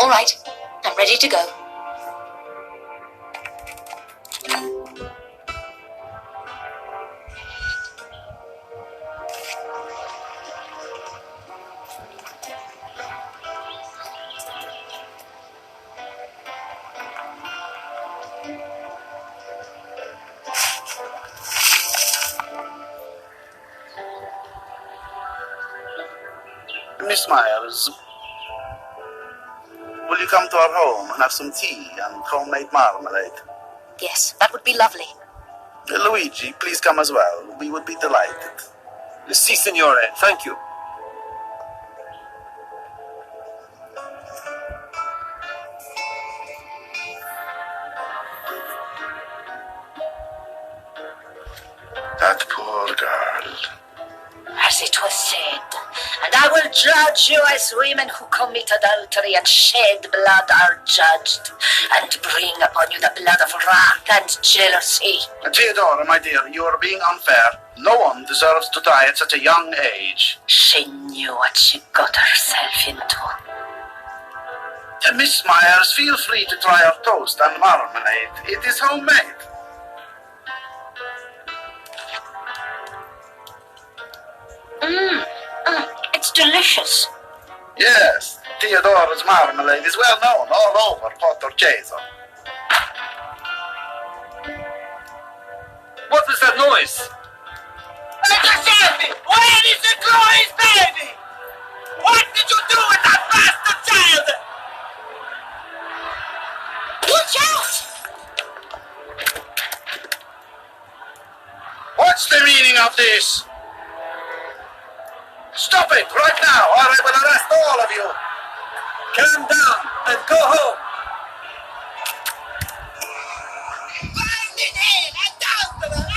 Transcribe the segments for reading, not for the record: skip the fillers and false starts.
All right, I'm ready to go. Miss Myers, will you come to our home and have some tea and homemade marmalade? Yes, that would be lovely. Luigi, please come as well. We would be delighted. Si, signore. Thank you. That poor girl. As it was said, and I will judge you as women who commit adultery and shed blood are judged, and bring upon you the blood of wrath and jealousy. Theodora, my dear, you are being unfair. No one deserves to die at such a young age. She knew what she got herself into. Miss Myers, feel free to try our toast and marmalade. It is homemade. It's delicious. Yes, Theodora's marmalade is well known all over Portoceso. What was that noise? Where is the glorious baby? What did you do with that bastard child? Watch out! What's the meaning of this? Stop it right now, or I will arrest all of you. Calm down and go home. Find it in! Adulterer!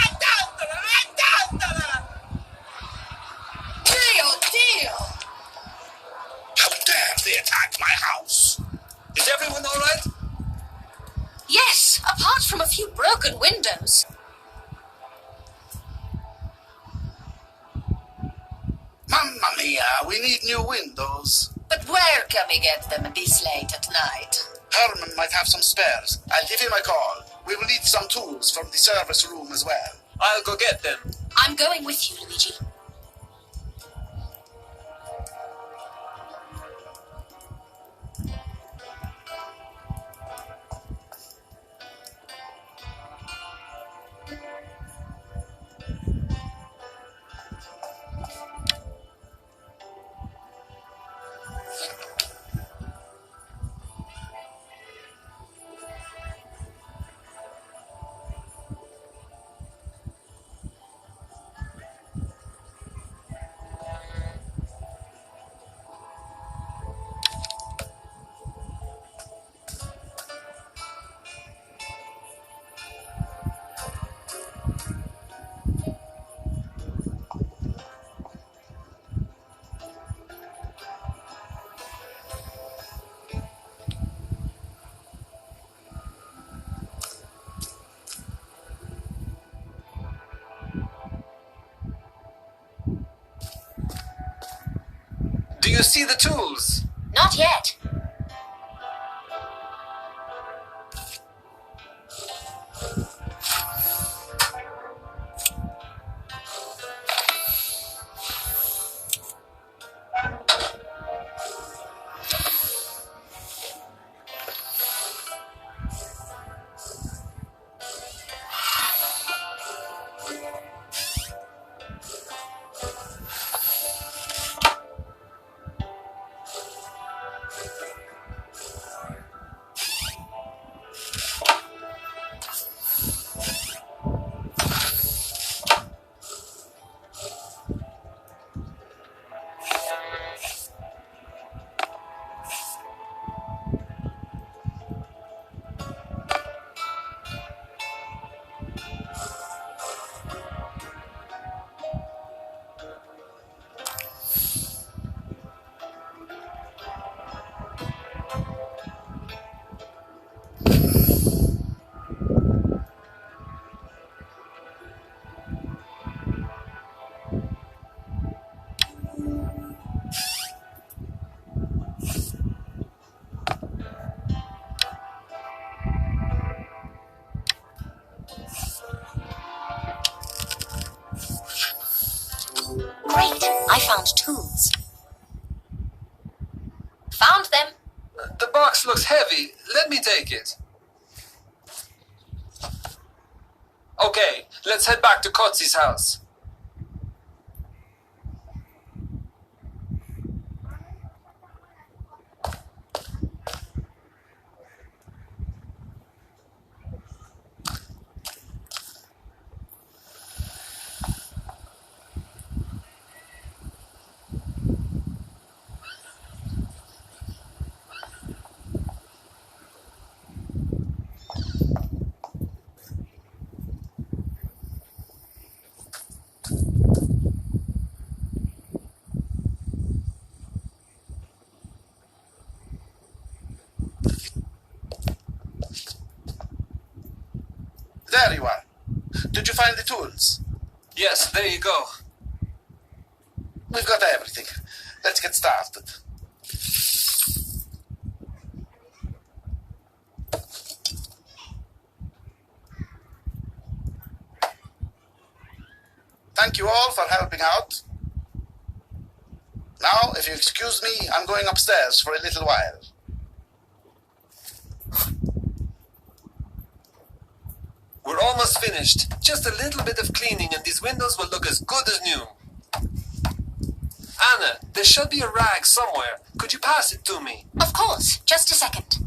Dio! How dare they attack my house? Is everyone all right? Yes, apart from a few broken windows. Mamma mia, we need new windows. But where can we get them this late at night? Herman might have some spares. I'll give him a call. We will need some tools from the service room as well. I'll go get them. I'm going with you, Luigi. Do you see the tools? Not yet. I found tools. Found them. The box looks heavy. Let me take it. Okay, let's head back to Kotzi's house. There you are. Did you find the tools? Yes, there you go. We've got everything. Let's get started. Thank you all for helping out. Now, if you excuse me, I'm going upstairs for a little while. We're almost finished. Just a little bit of cleaning and these windows will look as good as new. Anna, there should be a rag somewhere. Could you pass it to me? Of course. Just a second.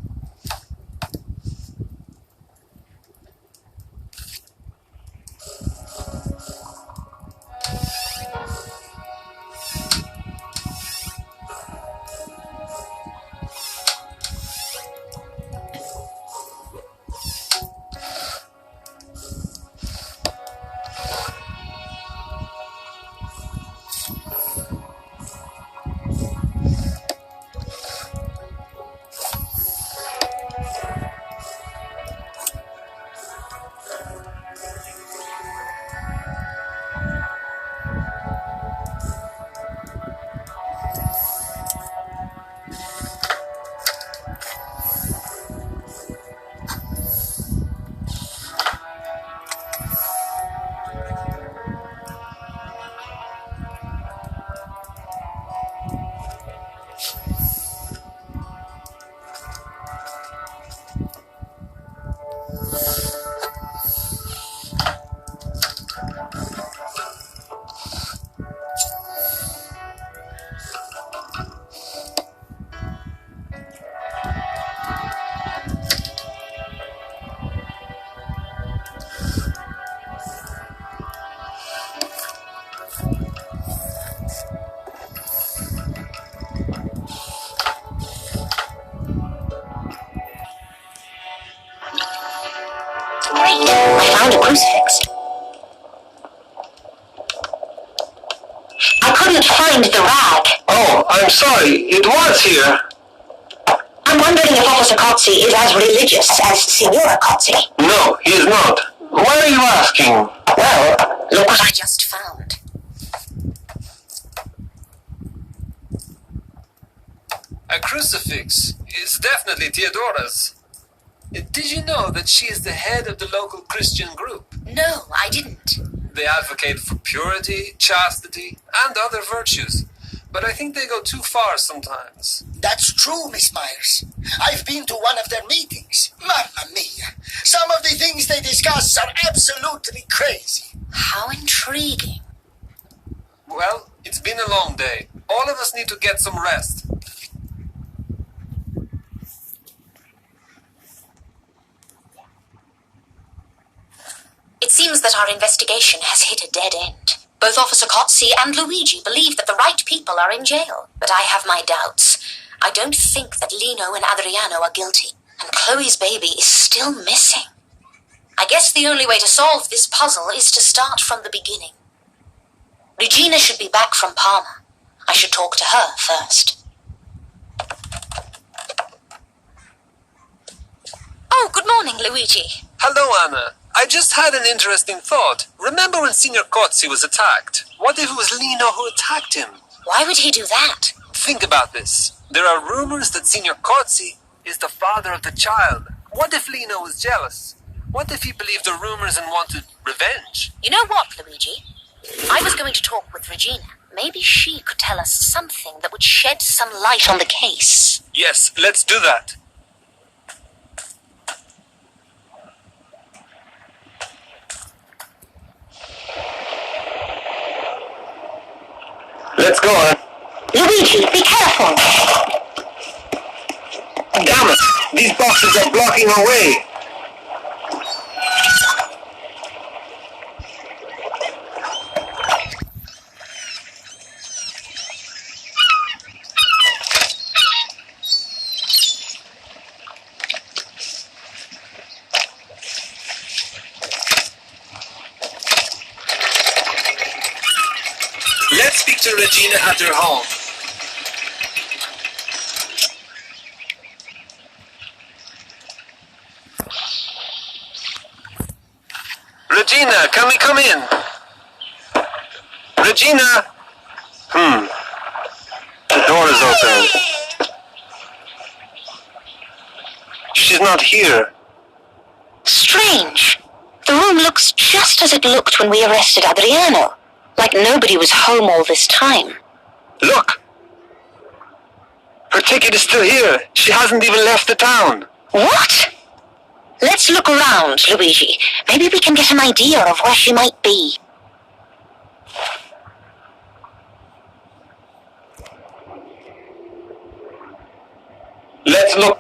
I found a crucifix. I couldn't find the rag. Oh, I'm sorry. It was here. I'm wondering if Officer Kotzi is as religious as Signora Kotzi. No, he is not. Why are you asking? Well, look what I just found. A crucifix is definitely Theodora's. Did you know that she is the head of the local Christian group? No, I didn't. They advocate for purity, chastity, and other virtues. But I think they go too far sometimes. That's true, Miss Myers. I've been to one of their meetings. Mamma mia. Some of the things they discuss are absolutely crazy. How intriguing. Well, it's been a long day. All of us need to get some rest. It seems that our investigation has hit a dead end. Both Officer Kotzi and Luigi believe that the right people are in jail, but I have my doubts. I don't think that Lino and Adriano are guilty, and Chloe's baby is still missing. I guess the only way to solve this puzzle is to start from the beginning. Regina should be back from Parma. I should talk to her first. Oh, good morning, Luigi. Hello, Anna. I just had an interesting thought. Remember when Signor Kotzi was attacked? What if it was Lino who attacked him? Why would he do that? Think about this. There are rumors that Signor Kotzi is the father of the child. What if Lino was jealous? What if he believed the rumors and wanted revenge? You know what, Luigi? I was going to talk with Regina. Maybe she could tell us something that would shed some light on the case. Yes, let's do that. Let's go on. Luigi, be careful! Damn it! These boxes are blocking our way. Let's speak to Regina at her home. Regina, can we come in? Regina! The door is open. She's not here. Strange. The room looks just as it looked when we arrested Adriano. Like nobody was home all this time. Look! Her ticket is still here. She hasn't even left the town. What? Let's look around, Luigi. Maybe we can get an idea of where she might be. Let's look.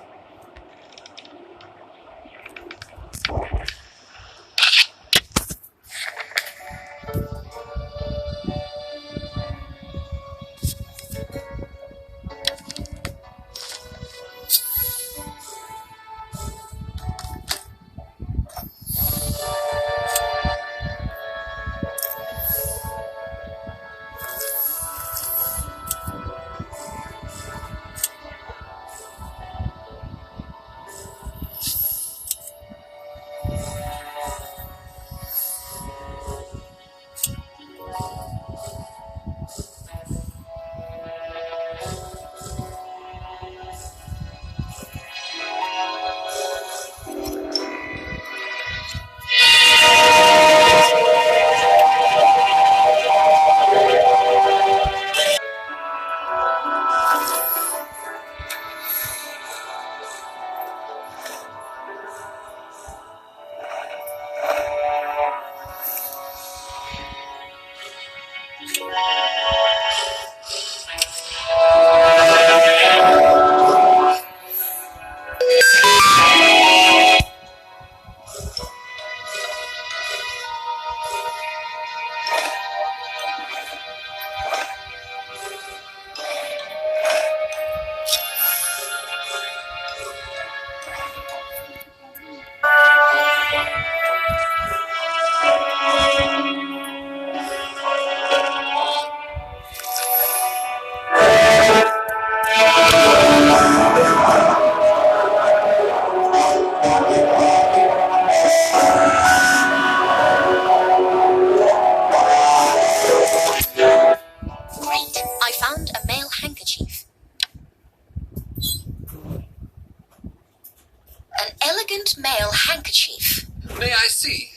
male handkerchief. May I see?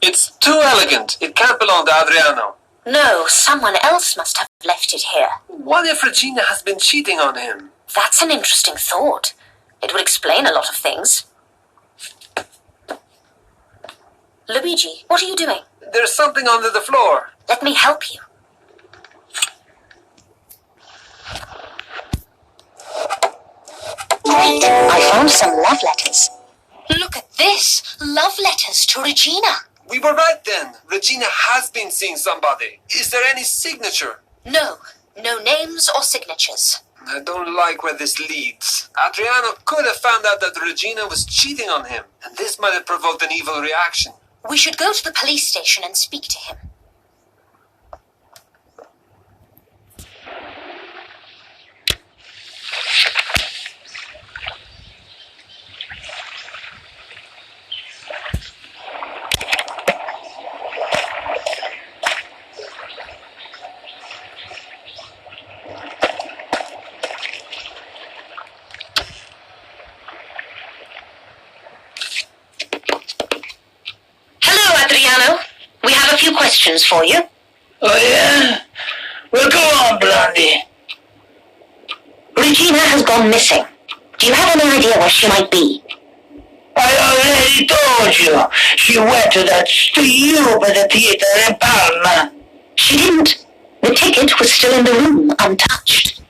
It's too elegant. It can't belong to Adriano. No, someone else must have left it here. What if Regina has been cheating on him? That's an interesting thought. It would explain a lot of things. Luigi, what are you doing? There's something under the floor. Let me help you. Great, I found some love letters. Look at this. Love letters to Regina. We were right then. Regina has been seeing somebody. Is there any signature? No names or signatures. I don't like where this leads. Adriano could have found out that Regina was cheating on him, and this might have provoked an evil reaction. We should go to the police station and speak to him. questions for you. Oh, yeah? Well, go on, Blondie. Regina has gone missing. Do you have any idea where she might be? I already told you. She went to that stupid theater in Palma. She didn't. The ticket was still in the room, untouched.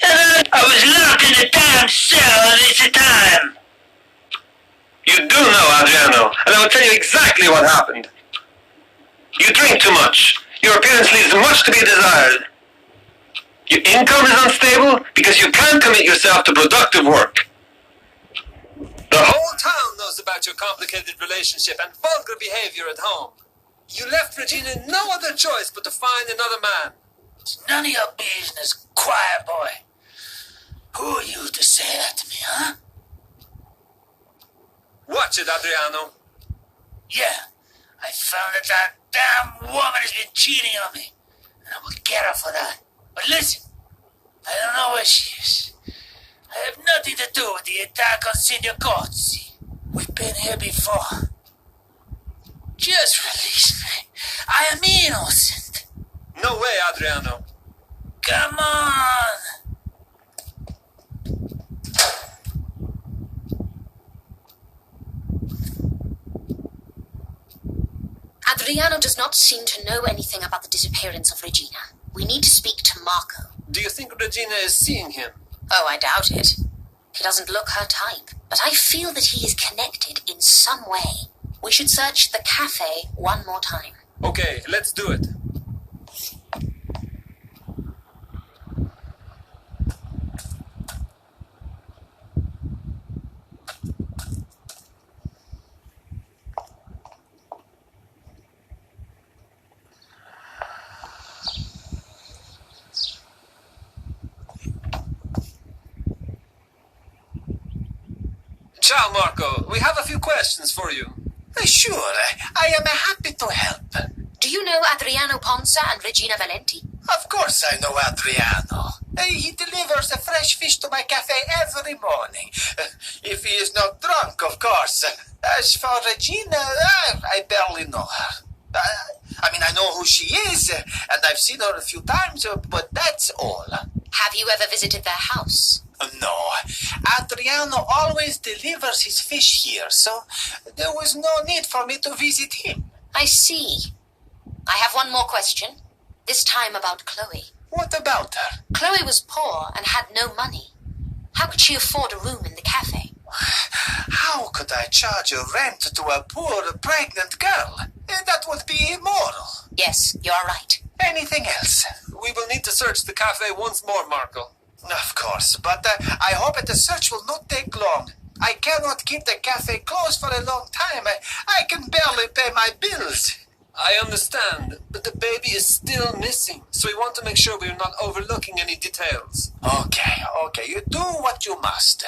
I was locked in the damn cell this time. You do know, Adriano, and I will tell you exactly what happened. You drink too much. Your appearance leaves much to be desired. Your income is unstable because you can't commit yourself to productive work. The whole town knows about your complicated relationship and vulgar behavior at home. You left Regina no other choice but to find another man. It's none of your business, quiet boy. Who are you to say that to me, huh? Watch it, Adriano. Yeah, I found that that damn woman has been cheating on me, and I will get her for that. But listen, I don't know where she is. I have nothing to do with the attack on Signor Gozzi. We've been here before. Just release me. I am innocent. No way, Adriano. Come on. Adriano does not seem to know anything about the disappearance of Regina. We need to speak to Marco. Do you think Regina is seeing him? Oh, I doubt it. He doesn't look her type, but I feel that he is connected in some way. We should search the cafe one more time. Okay, let's do it. Ciao, Marco. We have a few questions for you. Sure, I am happy to help. Do you know Adriano Ponza and Regina Valenti? Of course I know Adriano. He delivers a fresh fish to my cafe every morning. If he is not drunk, of course. As for Regina, I barely know her. I know who she is, and I've seen her a few times, but that's all. Have you ever visited their house? No. Adriano always delivers his fish here, so there was no need for me to visit him. I see. I have one more question. This time about Chloe. What about her? Chloe was poor and had no money. How could she afford a room in the cafe? How could I charge a rent to a poor, pregnant girl? That would be immoral. Yes, you are right. Anything else? We will need to search the cafe once more, Marco. Of course, but I hope that the search will not take long. I cannot keep the cafe closed for a long time. I can barely pay my bills. I understand, but the baby is still missing, so we want to make sure we are not overlooking any details. Okay, you do what you must.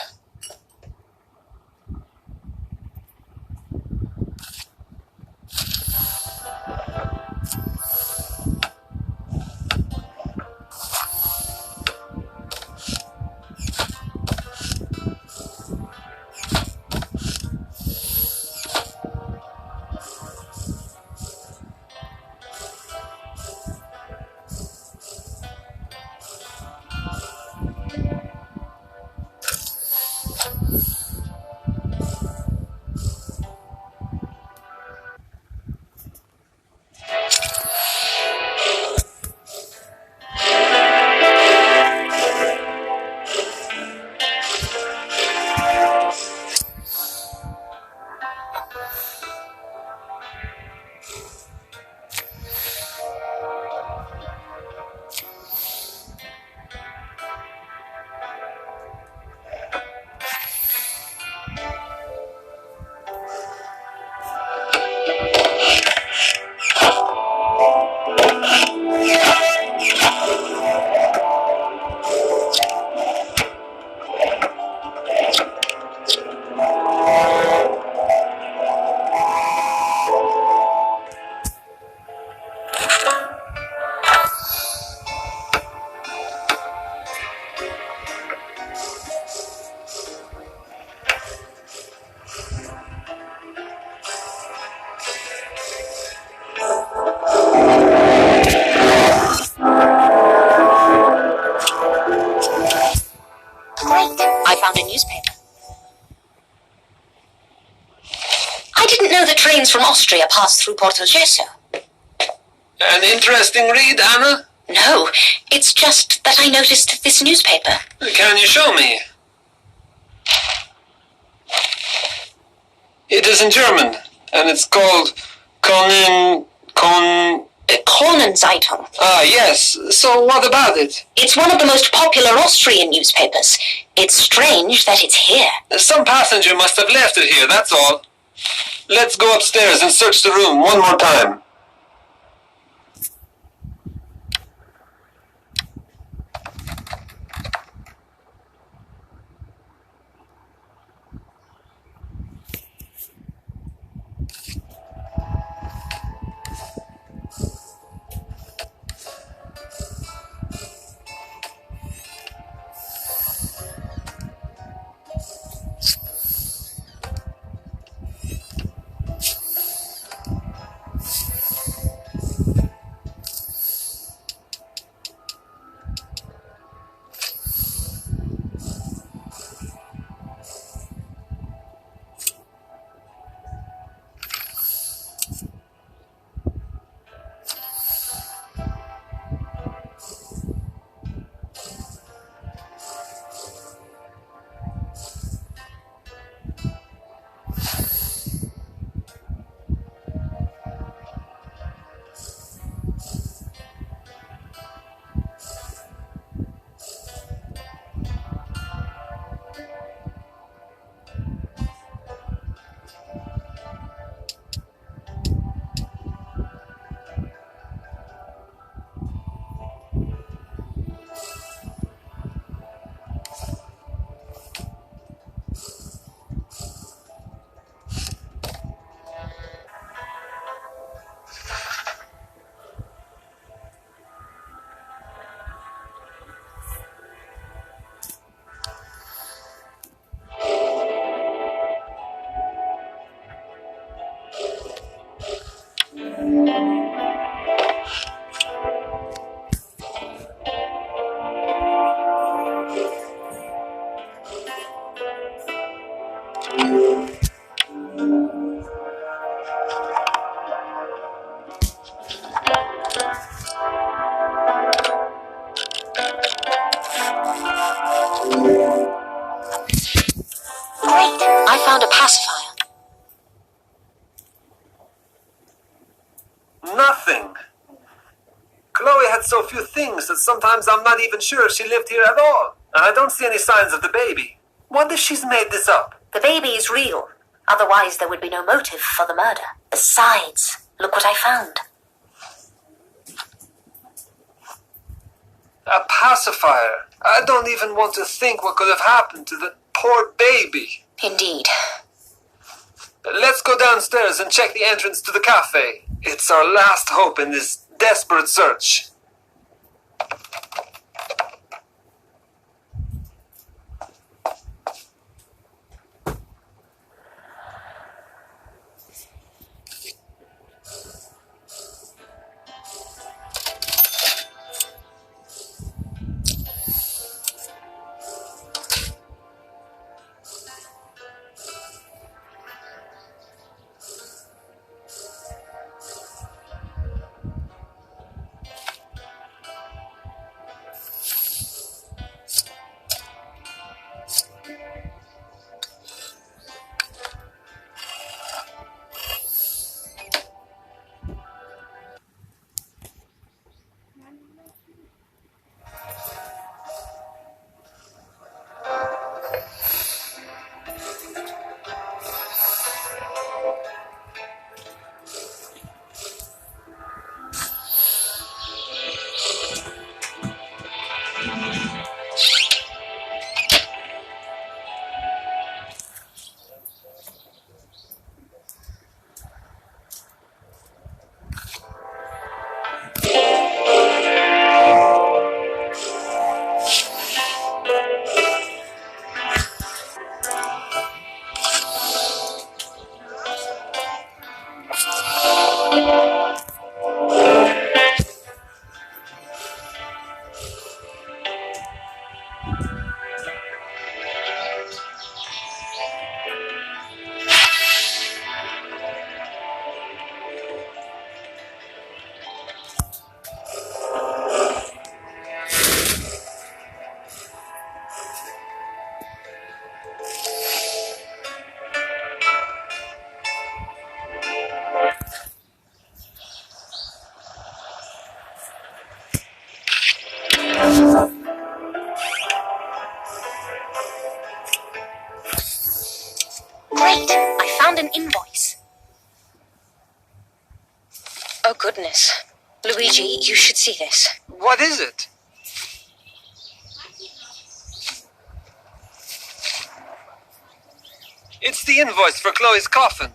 trains from Austria pass through Porto Gesso. An interesting read, Anna? No, it's just that I noticed this newspaper. Can you show me? It is in German, and it's called Kronenzeitung. Ah, yes. So what about it? It's one of the most popular Austrian newspapers. It's strange that it's here. Some passenger must have left it here, that's all. Let's go upstairs and search the room one more time. I found a pacifier. Nothing. Chloe had so few things that sometimes I'm not even sure if she lived here at all. And I don't see any signs of the baby. What if she's made this up? The baby is real. Otherwise, there would be no motive for the murder. Besides, look what I found. A pacifier. I don't even want to think what could have happened to the poor baby. Indeed. Let's go downstairs and check the entrance to the cafe. It's our last hope in this desperate search. Great! I found an invoice. Oh goodness. Luigi, you should see this. What is it? It's the invoice for Chloe's coffin.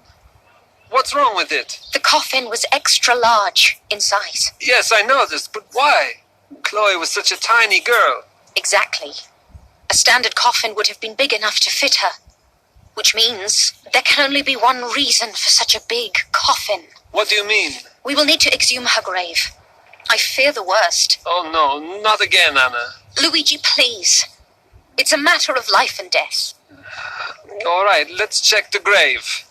What's wrong with it? The coffin was extra large in size. Yes, I know this, but why? Chloe was such a tiny girl. Exactly. A standard coffin would have been big enough to fit her. Which means there can only be one reason for such a big coffin. What do you mean? We will need to exhume her grave. I fear the worst. Oh no, not again, Anna. Luigi, please. It's a matter of life and death. All right, let's check the grave.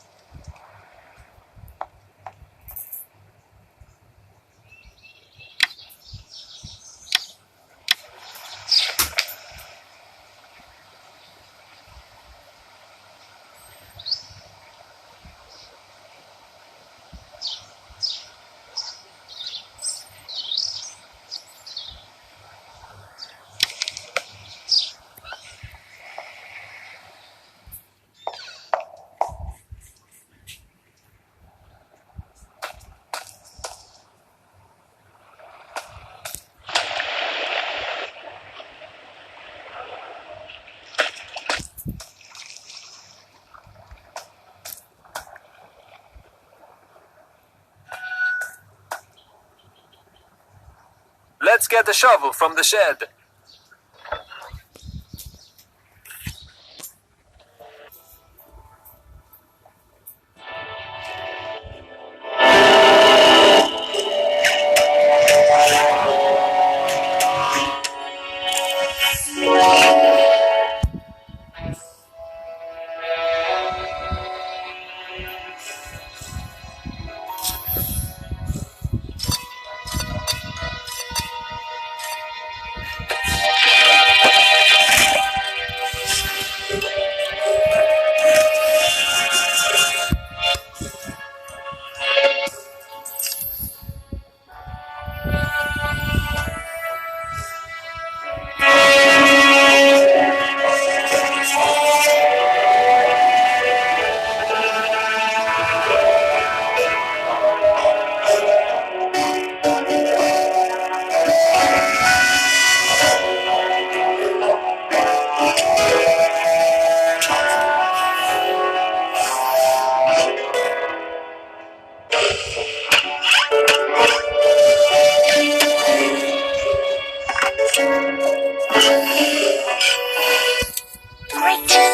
Let's get the shovel from the shed.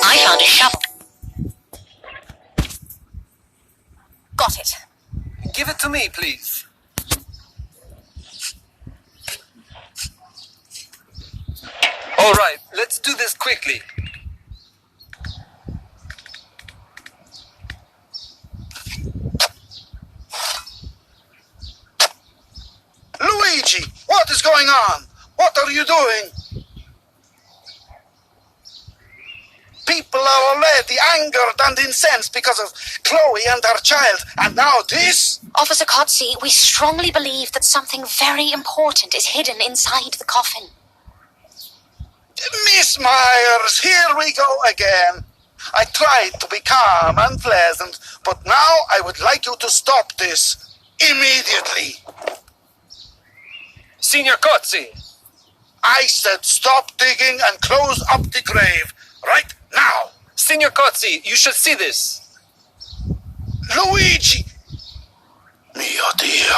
I found a shovel. Got it. Give it to me, please. All right, let's do this quickly. Luigi, what is going on? What are you doing? People are already angered and incensed because of Chloe and her child, and now this? Officer Cozzi, we strongly believe that something very important is hidden inside the coffin. Miss Myers, here we go again. I tried to be calm and pleasant, but now I would like you to stop this immediately. Signor Cozzi! I said stop digging and close up the grave right now. Signor Cozzi, you should see this. Luigi! Mio Dio.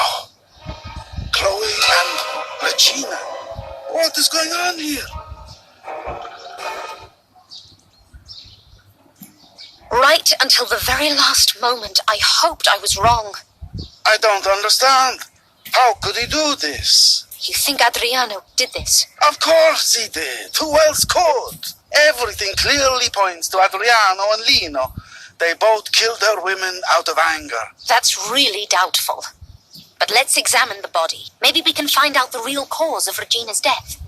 Chloe and Regina. What is going on here? Right until the very last moment, I hoped I was wrong. I don't understand. How could he do this? You think Adriano did this? Of course he did. Who else could? Everything clearly points to Adriano and Lino. They both killed their women out of anger. That's really doubtful. But let's examine the body. Maybe we can find out the real cause of Regina's death.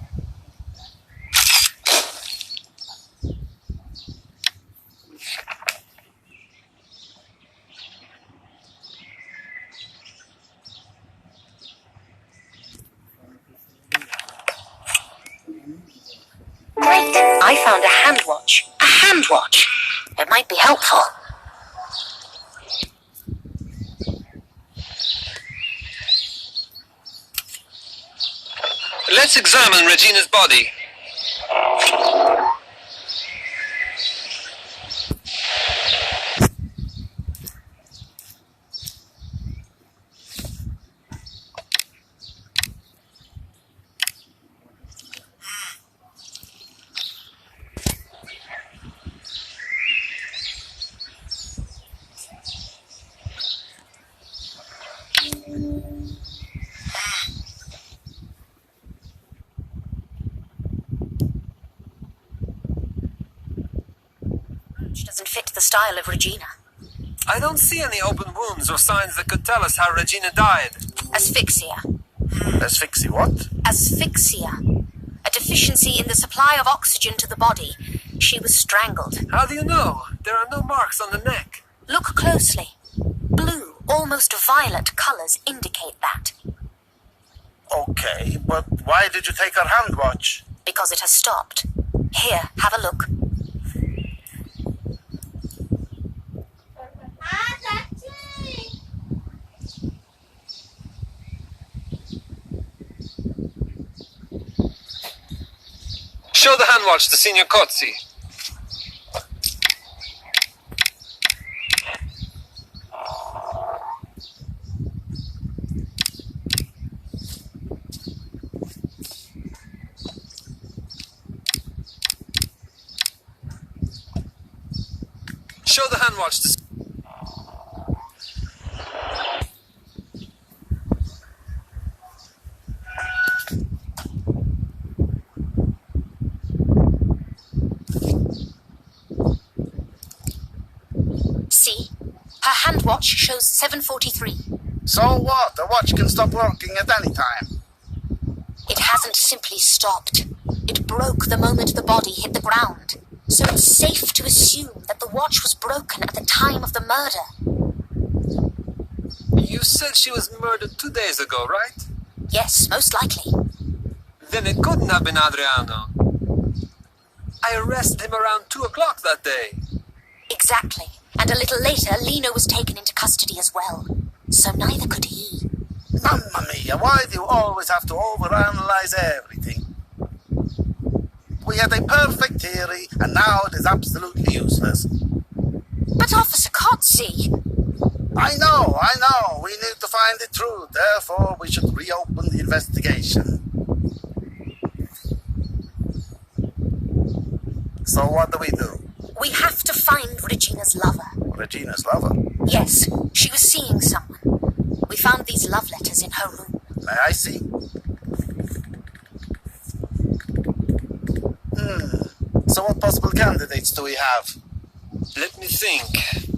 Great. I found a hand watch. A hand watch? It might be helpful. Let's examine Regina's body. Doesn't fit the style of Regina. I don't see any open wounds or signs that could tell us how Regina died. Asphyxia. Asphyxia what? Asphyxia. A deficiency in the supply of oxygen to the body. She was strangled. How do you know? There are no marks on the neck. Look closely. Blue, almost violet colors indicate that. Okay, but why did you take her hand watch? Because it has stopped. Here, have a look. Show the hand watch to Signor Cozzi. Show the hand watch to... See? Her hand watch shows 7:43. So what? The watch can stop working at any time. It hasn't simply stopped. It broke the moment the body hit the ground. So it's safe to assume that the watch was broken at the time of the murder. You said she was murdered 2 days ago, right? Yes, most likely. Then it couldn't have been Adriano. I arrested him around 2 o'clock that day. Exactly. And a little later, Lino was taken into custody as well. So neither could he. Mamma mia, why do you always have to overanalyze everything? We had a perfect theory, and now it is absolutely useless. But Officer Cozzi... I know. We need to find the truth. Therefore, we should reopen the investigation. So what do we do? We have to find Regina's lover. Regina's lover? Yes, she was seeing someone. We found these love letters in her room. May I see? So what possible candidates do we have? Let me think.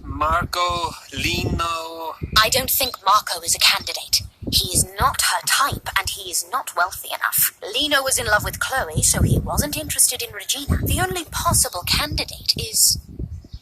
Marco, Lino... I don't think Marco is a candidate. He is not her type, and he is not wealthy enough. Lino was in love with Chloe, so he wasn't interested in Regina. The only possible candidate is...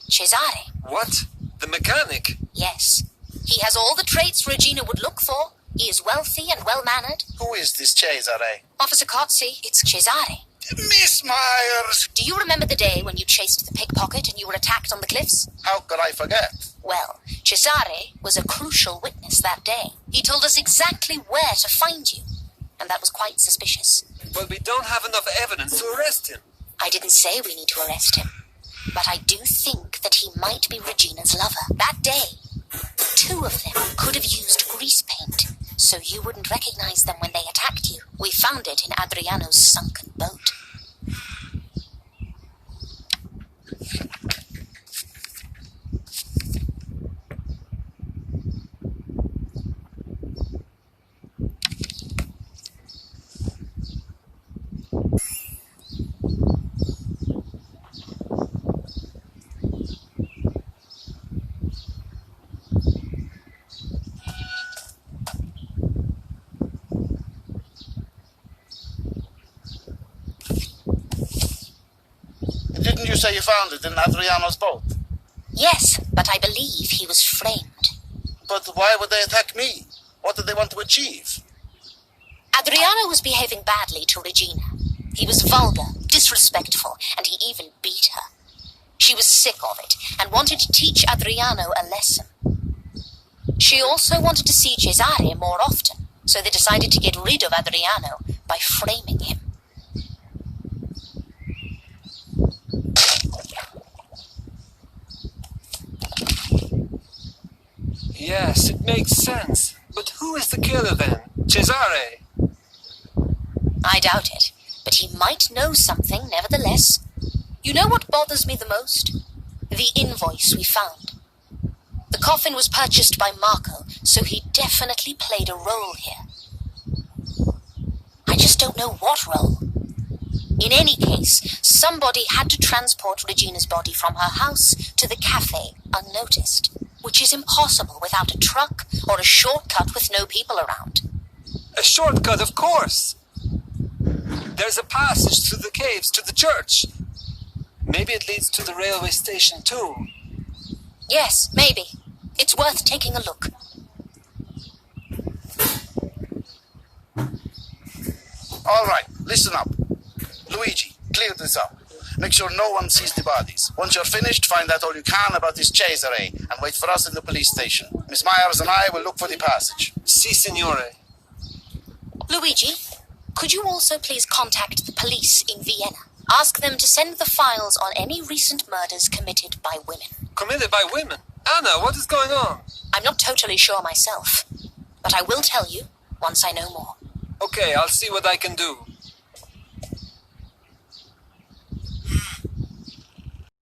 Cesare. What? The mechanic? Yes. He has all the traits Regina would look for. He is wealthy and well-mannered. Who is this Cesare? Officer Cozzi, it's Cesare. Miss Myers! Do you remember the day when you chased the pickpocket and you were attacked on the cliffs? How could I forget? Well, Cesare was a crucial witness that day. He told us exactly where to find you, and that was quite suspicious. But we don't have enough evidence to arrest him. I didn't say we need to arrest him, but I do think that he might be Regina's lover. That day, 2 of them could have used grease paint, so you wouldn't recognize them when they attacked you. We found it in Adriano's sunken boat. Didn't you say you found it in Adriano's boat? Yes, but I believe he was framed. But why would they attack me? What did they want to achieve? Adriano was behaving badly to Regina. He was vulgar, disrespectful, and he even beat her. She was sick of it and wanted to teach Adriano a lesson. She also wanted to see Cesare more often, so they decided to get rid of Adriano by framing him. Yes, it makes sense. But who is the killer then? Cesare? I doubt it, but he might know something nevertheless. You know what bothers me the most? The invoice we found. The coffin was purchased by Marco, so he definitely played a role here. I just don't know what role. In any case, somebody had to transport Regina's body from her house to the cafe unnoticed, which is impossible without a truck or a shortcut with no people around. A shortcut, of course. There's a passage through the caves to the church. Maybe it leads to the railway station too. Yes, maybe. It's worth taking a look. All right, listen up. Luigi, clear this up. Make sure no one sees the bodies. Once you're finished, find out all you can about this Cesare and wait for us in the police station. Miss Myers and I will look for the passage. Si, signore. Luigi, could you also please contact the police in Vienna? Ask them to send the files on any recent murders committed by women. Committed by women? Anna, what is going on? I'm not totally sure myself, but I will tell you once I know more. Okay, I'll see what I can do.